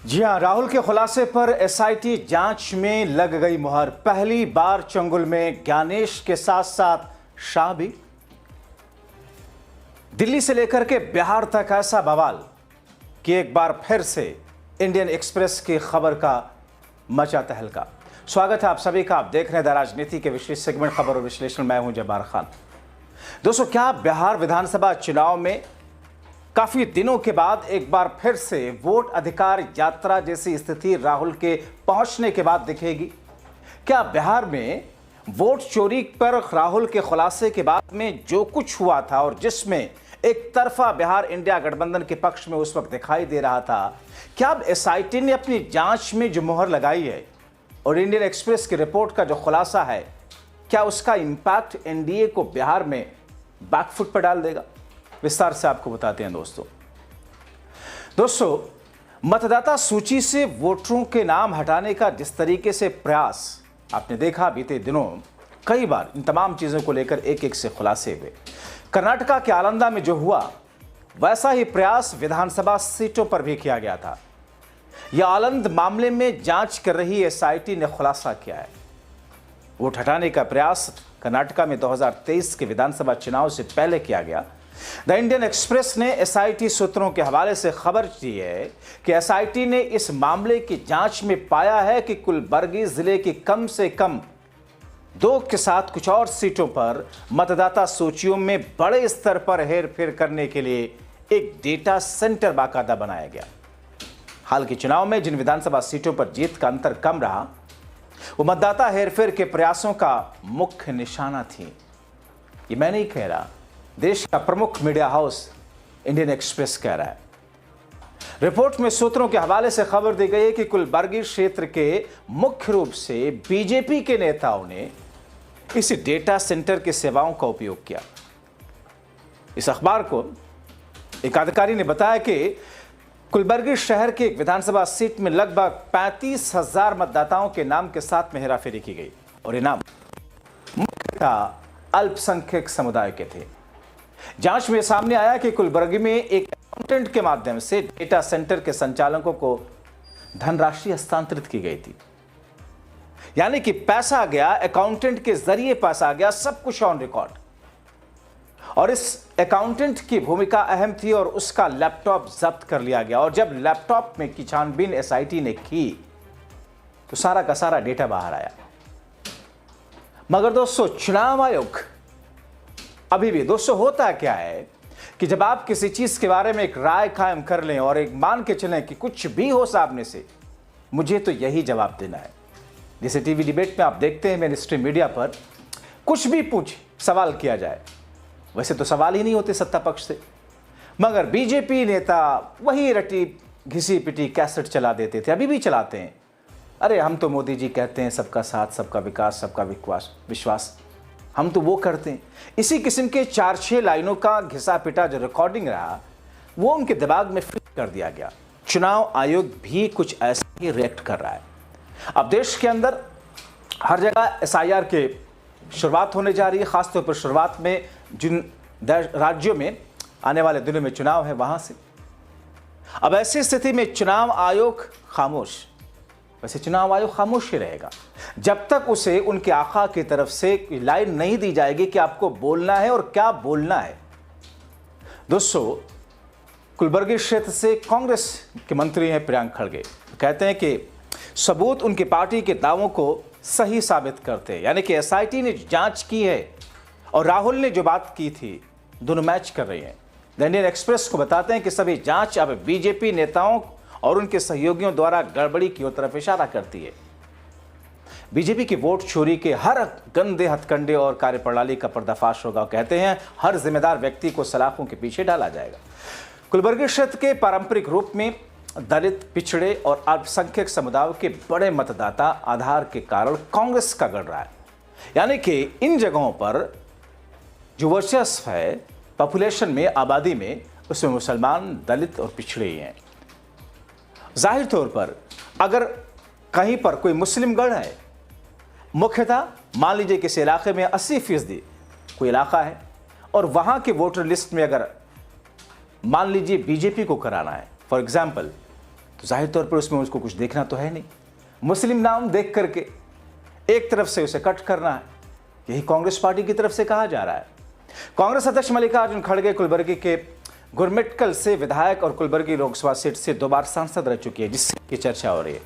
जी हां, राहुल के खुलासे पर एसआईटी जांच में लग गई मुहर। पहली बार चंगुल में ज्ञानेश के साथ साथ शाह भी। दिल्ली से लेकर के बिहार तक ऐसा बवाल कि एक बार फिर से इंडियन एक्सप्रेस की खबर का मचा तहलका। स्वागत है आप सभी का। आप देख रहे हैं द राजनीति के विशेष सेगमेंट खबर और विश्लेषण। मैं हूं जब्बार खान। दोस्तों, क्या बिहार विधानसभा चुनाव में काफी दिनों के बाद एक बार फिर से वोट अधिकार यात्रा जैसी स्थिति राहुल के पहुंचने के बाद दिखेगी? क्या बिहार में वोट चोरी पर राहुल के खुलासे के बाद में जो कुछ हुआ था और जिसमें एक तरफा बिहार इंडिया गठबंधन के पक्ष में उस वक्त दिखाई दे रहा था, क्या अब एसआईटी ने अपनी जांच में जो मुहर लगाई है और इंडियन एक्सप्रेस की रिपोर्ट का जो खुलासा है, क्या उसका इंपैक्ट एनडीए को बिहार में बैकफुट पर डाल देगा? विस्तार से आपको बताते हैं दोस्तों, मतदाता सूची से वोटरों के नाम हटाने का जिस तरीके से प्रयास आपने देखा बीते दिनों, कई बार इन तमाम चीजों को लेकर एक एक से खुलासे हुए। कर्नाटका के आलंदा में जो हुआ वैसा ही प्रयास विधानसभा सीटों पर भी किया गया था। यह आलंद मामले में जांच कर रही एसआईटी ने खुलासा किया है। वोट हटाने का प्रयास कर्नाटका में 2023 के विधानसभा चुनाव से पहले किया गया। द इंडियन एक्सप्रेस ने एसआईटी सूत्रों के हवाले से खबर दी है कि एसआईटी ने इस मामले की जांच में पाया है कि कुलबर्गी जिले की कम से कम 2 के साथ कुछ और सीटों पर मतदाता सूचियों में बड़े स्तर पर हेरफेर करने के लिए एक डेटा सेंटर बाकायदा बनाया गया। हाल के चुनाव में जिन विधानसभा सीटों पर जीत का अंतर कम रहा, वो मतदाता हेरफेर के प्रयासों का मुख्य निशाना थी। ये मैं नहीं कह रहा, देश का प्रमुख मीडिया हाउस इंडियन एक्सप्रेस कह रहा है। रिपोर्ट में सूत्रों के हवाले से खबर दी गई है कि कुलबर्गी क्षेत्र के मुख्य रूप से बीजेपी के नेताओं ने इस डेटा सेंटर की सेवाओं का उपयोग किया। इस अखबार को एक अधिकारी ने बताया कि कुलबर्गी शहर के एक विधानसभा सीट में लगभग 35,000 मतदाताओं के नाम के साथ में हेराफेरी की गई और ये नाम मुख्यतः अल्पसंख्यक समुदाय के थे। जांच में सामने आया कि कुलबर्गी में एक अकाउंटेंट के माध्यम से डेटा सेंटर के संचालकों को धनराशि हस्तांतरित की गई थी। यानी कि पैसा गया, अकाउंटेंट के जरिए पैसा गया, सब कुछ ऑन रिकॉर्ड। और इस अकाउंटेंट की भूमिका अहम थी और उसका लैपटॉप जब्त कर लिया गया। और जब लैपटॉप में की छानबीन एसआईटी ने की तो सारा का सारा डेटा बाहर आया। मगर दोस्तों, चुनाव आयोग अभी भी, दोस्तों, होता क्या है कि जब आप किसी चीज के बारे में एक राय कायम कर लें और एक मान के चलें कि कुछ भी हो सामने से, मुझे तो यही जवाब देना है। जैसे टीवी डिबेट में आप देखते हैं, मेन स्ट्रीम मीडिया पर कुछ भी सवाल किया जाए, वैसे तो सवाल ही नहीं होते सत्ता पक्ष से, मगर बीजेपी नेता वही रटी घिसी पिटी कैसेट चला देते थे, अभी भी चलाते हैं। अरे हम तो मोदी जी कहते हैं सबका साथ, सबका विकास, सबका विश्वास, हम तो वो करते हैं। इसी किस्म के 4-6 लाइनों का घिसा पिटा जो रिकॉर्डिंग रहा, वो उनके दिमाग में फिट कर दिया गया। चुनाव आयोग भी कुछ ऐसा ही रिएक्ट कर रहा है। अब देश के अंदर हर जगह एसआईआर के शुरुआत होने जा रही है, खासतौर पर शुरुआत में जिन राज्यों में आने वाले दिनों में चुनाव है वहां से। अब ऐसी स्थिति में चुनाव आयोग खामोश। वैसे चुनाव आयोग खामोश ही रहेगा जब तक उसे उनके आका की तरफ से लाइन नहीं दी जाएगी कि आपको बोलना है और क्या बोलना है। दोस्तों, कुलबर्गी क्षेत्र से कांग्रेस के मंत्री हैं प्रियंक खड़गे, कहते हैं कि सबूत उनकी पार्टी के दावों को सही साबित करते हैं। यानी कि एसआईटी ने जांच की है और राहुल ने जो बात की थी, दोनों मैच कर रही हैं। द इंडियन एक्सप्रेस को बताते हैं कि सभी जांच अब बीजेपी नेताओं और उनके सहयोगियों द्वारा गड़बड़ी की तरफ इशारा करती है। बीजेपी की वोट चोरी के हर गंदे हथकंडे और कार्यप्रणाली का पर्दाफाश होगा। कहते हैं हर जिम्मेदार व्यक्ति को सलाखों के पीछे डाला जाएगा। कुलबर्गी क्षेत्र के पारंपरिक रूप में दलित, पिछड़े और अल्पसंख्यक समुदायों के बड़े मतदाता आधार के कारण कांग्रेस का गढ़ रहा है। यानी कि इन जगहों पर जो वर्चस्व है पॉपुलेशन में, आबादी में, उसमें मुसलमान, दलित और पिछड़े ही हैं। जाहिर तौर पर अगर कहीं पर कोई मुस्लिम गढ़ है, मुख्यतः मान लीजिए किसी इलाके में 80% कोई इलाका है और वहां के वोटर लिस्ट में अगर मान लीजिए बीजेपी को कराना है, फॉर एग्जाम्पल तो जाहिर तौर पर उसमें उसको कुछ देखना तो है नहीं। मुस्लिम नाम देख करके एक तरफ से उसे कट करना है, यही कांग्रेस पार्टी की तरफ से कहा जा रहा है। कांग्रेस अध्यक्ष मल्लिकार्जुन खड़गे कुलबर्गी के गुरमिटकल से विधायक और कुलबर्गी लोकसभा सीट से 2 बार सांसद रह चुकी है, जिसकी चर्चा हो रही है।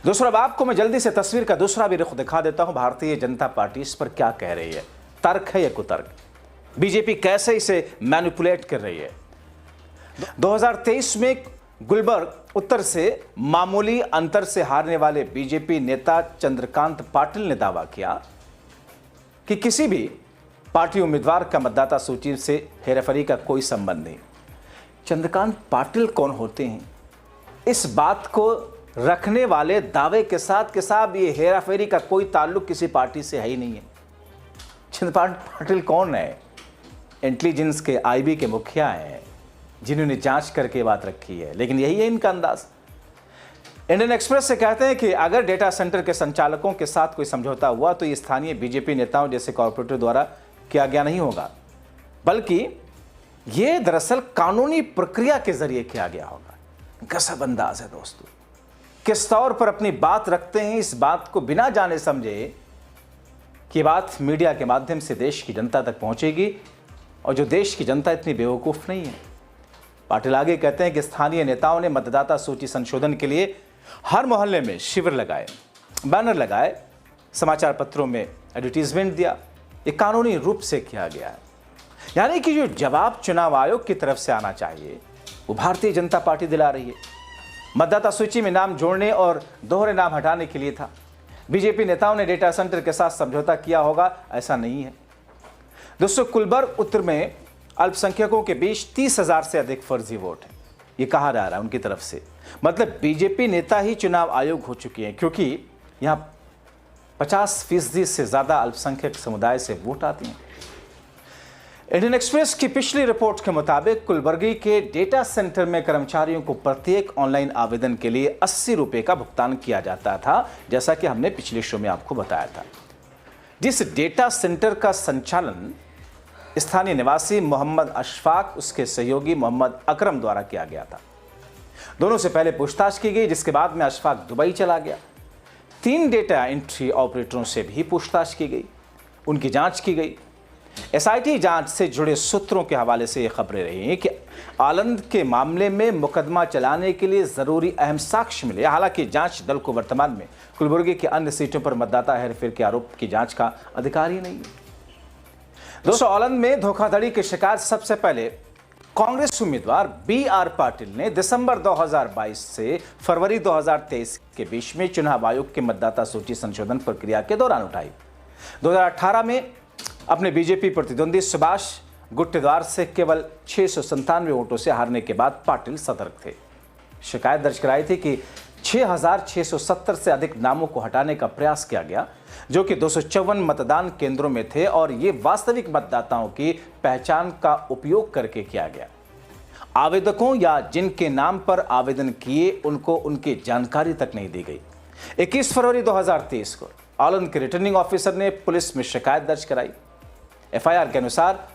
दोस्तों, अब आपको मैं जल्दी से तस्वीर का दूसरा भी रुख दिखा देता हूं। भारतीय जनता पार्टी इस पर क्या कह रही है, तर्क है या कुतर्क, बीजेपी कैसे इसे मैनिपुलेट कर रही है। 2023 में गुलबर्ग उत्तर से मामूली अंतर से हारने वाले बीजेपी नेता चंद्रकांत पाटिल ने दावा किया कि किसी भी पार्टी उम्मीदवार का मतदाता सूची से हेराफेरी का कोई संबंध नहीं। चंद्रकांत पाटिल कौन होते हैं? इस बात को रखने वाले दावे के साथ कि साहब ये हेराफेरी का कोई ताल्लुक किसी पार्टी से है ही नहीं है। चंद्रकांत पाटिल कौन है? इंटेलिजेंस के आईबी के मुखिया हैं, जिन्होंने जांच करके बात रखी है, लेकिन यही है इनका अंदाज। इंडियन एक्सप्रेस से कहते हैं कि अगर डेटा सेंटर के संचालकों के साथ कोई समझौता हुआ तो ये स्थानीय बीजेपी नेताओं जैसे कॉर्पोरेटर द्वारा किया गया नहीं होगा, बल्कि ये दरअसल कानूनी प्रक्रिया के जरिए किया गया होगा। गजब अंदाज है दोस्तों, किस तौर पर अपनी बात रखते हैं, इस बात को बिना जाने समझे कि बात मीडिया के माध्यम से देश की जनता तक पहुंचेगी, और जो देश की जनता इतनी बेवकूफ़ नहीं है। पाटिल आगे कहते हैं कि स्थानीय नेताओं ने मतदाता सूची संशोधन के लिए हर मोहल्ले में शिविर लगाए, बैनर लगाए, समाचार पत्रों में एडवर्टीजमेंट दिया। ये कानूनी रूप से किया गया है, यानी कि जो जवाब चुनाव आयोग की तरफ से आना चाहिए वो भारतीय जनता पार्टी दिला रही है। मतदाता सूची में नाम जोड़ने और दोहरे नाम हटाने के लिए था। बीजेपी नेताओं ने डेटा सेंटर के साथ समझौता किया होगा, ऐसा नहीं है दोस्तों। गुलबर्ग उत्तर में अल्पसंख्यकों के बीच 30,000 से अधिक फर्जी वोट है, ये कहा जा रहा है उनकी तरफ से। मतलब बीजेपी नेता ही चुनाव आयोग हो चुके हैं, क्योंकि यहाँ 50% से ज़्यादा अल्पसंख्यक समुदाय से वोट आती हैं। इंडियन एक्सप्रेस की पिछली रिपोर्ट के मुताबिक कुलबर्गी के डेटा सेंटर में कर्मचारियों को प्रत्येक ऑनलाइन आवेदन के लिए 80 रुपये का भुगतान किया जाता था, जैसा कि हमने पिछले शो में आपको बताया था। जिस डेटा सेंटर का संचालन स्थानीय निवासी मोहम्मद अशफाक, उसके सहयोगी मोहम्मद अकरम द्वारा किया गया था। दोनों से पहले पूछताछ की गई, जिसके बाद में अशफाक दुबई चला गया। 3 डेटा एंट्री ऑपरेटरों से भी पूछताछ की गई, उनकी जांच की गई। एसआईटी जांच से जुड़े सूत्रों के हवाले से ये खबरें रही हैं कि आलंद के मामले में मुकदमा चलाने के लिए जरूरी अहम साक्ष्य मिले। हालांकि जांच दल को वर्तमान में कुलबर्गी की अन्य सीटों पर मतदाता हेरफेर के आरोप की जांच का अधिकार ही नहीं है। दोस्तों, आलंद में धोखाधड़ी की शिकायत सबसे पहले कांग्रेस उम्मीदवार BR पाटिल ने दिसंबर 2022 से फरवरी 2023 के बीच में चुनाव आयोग के मतदाता सूची संशोधन प्रक्रिया के दौरान उठाई। 2018 में अपने बीजेपी प्रतिद्वंदी सुभाष गुट्टेदार से केवल 697 वोटों से हारने के बाद पाटिल सतर्क थे। शिकायत दर्ज कराई थी कि 6,670 से अधिक नामों को हटाने का प्रयास किया गया, जो कि 254 मतदान केंद्रों में थे, और ये वास्तविक मतदाताओं की पहचान का उपयोग करके किया गया। आवेदकों या जिनके नाम पर आवेदन किए उनको उनकी जानकारी तक नहीं दी गई। 21 फरवरी 2023 को आलंद के रिटर्निंग ऑफिसर ने पुलिस में शिकायत दर्ज कराई। एफआईआर के अनुसार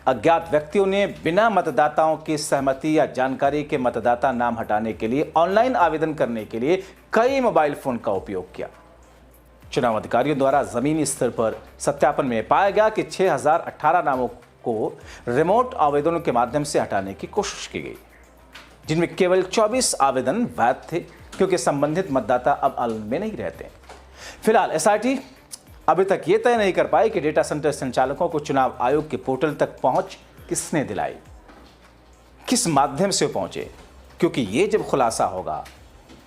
अज्ञात व्यक्तियों ने बिना मतदाताओं की सहमति या जानकारी के मतदाता नाम हटाने के लिए ऑनलाइन आवेदन करने के लिए कई मोबाइल फोन का उपयोग किया। चुनाव अधिकारियों द्वारा जमीनी स्तर पर सत्यापन में पाया गया कि 6,018 नामों को रिमोट आवेदनों के माध्यम से हटाने की कोशिश की गई, जिनमें केवल 24 आवेदन वैध थे, क्योंकि संबंधित मतदाता अब आलंद में नहीं रहते। फिलहाल एसआईटी अभी तक ये तय नहीं कर पाई कि डेटा सेंटर संचालकों को चुनाव आयोग के पोर्टल तक पहुंच किसने दिलाई, किस माध्यम से पहुंचे, क्योंकि ये जब खुलासा होगा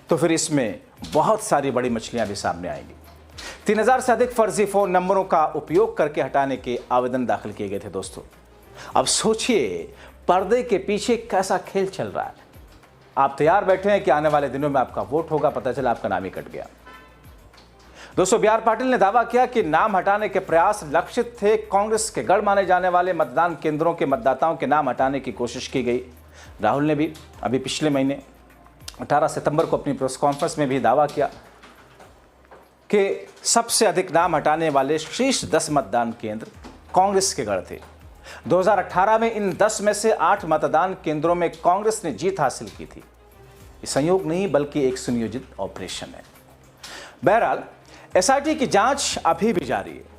तो फिर इसमें बहुत सारी बड़ी मछलियां भी सामने आएंगी। 3,000 से अधिक फर्जी फोन नंबरों का उपयोग करके हटाने के आवेदन दाखिल किए गए थे। दोस्तों, अब सोचिए पर्दे के पीछे कैसा खेल चल रहा है। आप तैयार बैठे हैं कि आने वाले दिनों में आपका वोट होगा, पता चला आपका नाम ही कट गया। दोस्तों, BR पाटिल ने दावा किया कि नाम हटाने के प्रयास लक्षित थे। कांग्रेस के गढ़ माने जाने वाले मतदान केंद्रों के मतदाताओं के नाम हटाने की कोशिश की गई। राहुल ने भी अभी पिछले महीने 18 सितंबर को अपनी प्रेस कॉन्फ्रेंस में भी दावा किया कि सबसे अधिक नाम हटाने वाले शीर्ष 10 मतदान केंद्र कांग्रेस के गढ़ थे। 2018 में इन 10 में से 8 मतदान केंद्रों में कांग्रेस ने जीत हासिल की थी। संयोग नहीं बल्कि एक सुनियोजित ऑपरेशन है। बहरहाल एसआईटी की जांच अभी भी जारी है।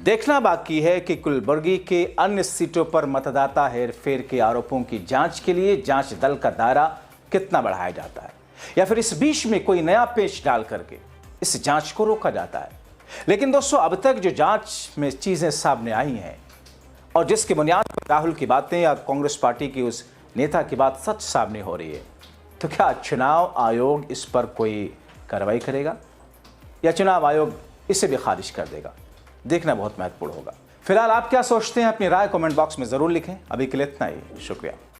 देखना बाकी है कि कुलबर्गी के अन्य सीटों पर मतदाता हेरफेर के आरोपों की जांच के लिए जांच दल का दायरा कितना बढ़ाया जाता है, या फिर इस बीच में कोई नया पेच डाल करके इस जांच को रोका जाता है। लेकिन दोस्तों, अब तक जो जांच में चीजें सामने आई हैं और जिसके बुनियाद पर राहुल की बातें या कांग्रेस पार्टी की उस नेता की बात सच सामने हो रही है, तो क्या चुनाव आयोग इस पर कोई कार्रवाई करेगा या चुनाव आयोग इसे भी खारिज कर देगा? देखना बहुत महत्वपूर्ण होगा। फिलहाल आप क्या सोचते हैं, अपनी राय कमेंट बॉक्स में जरूर लिखें। अभी के लिए इतना ही, शुक्रिया।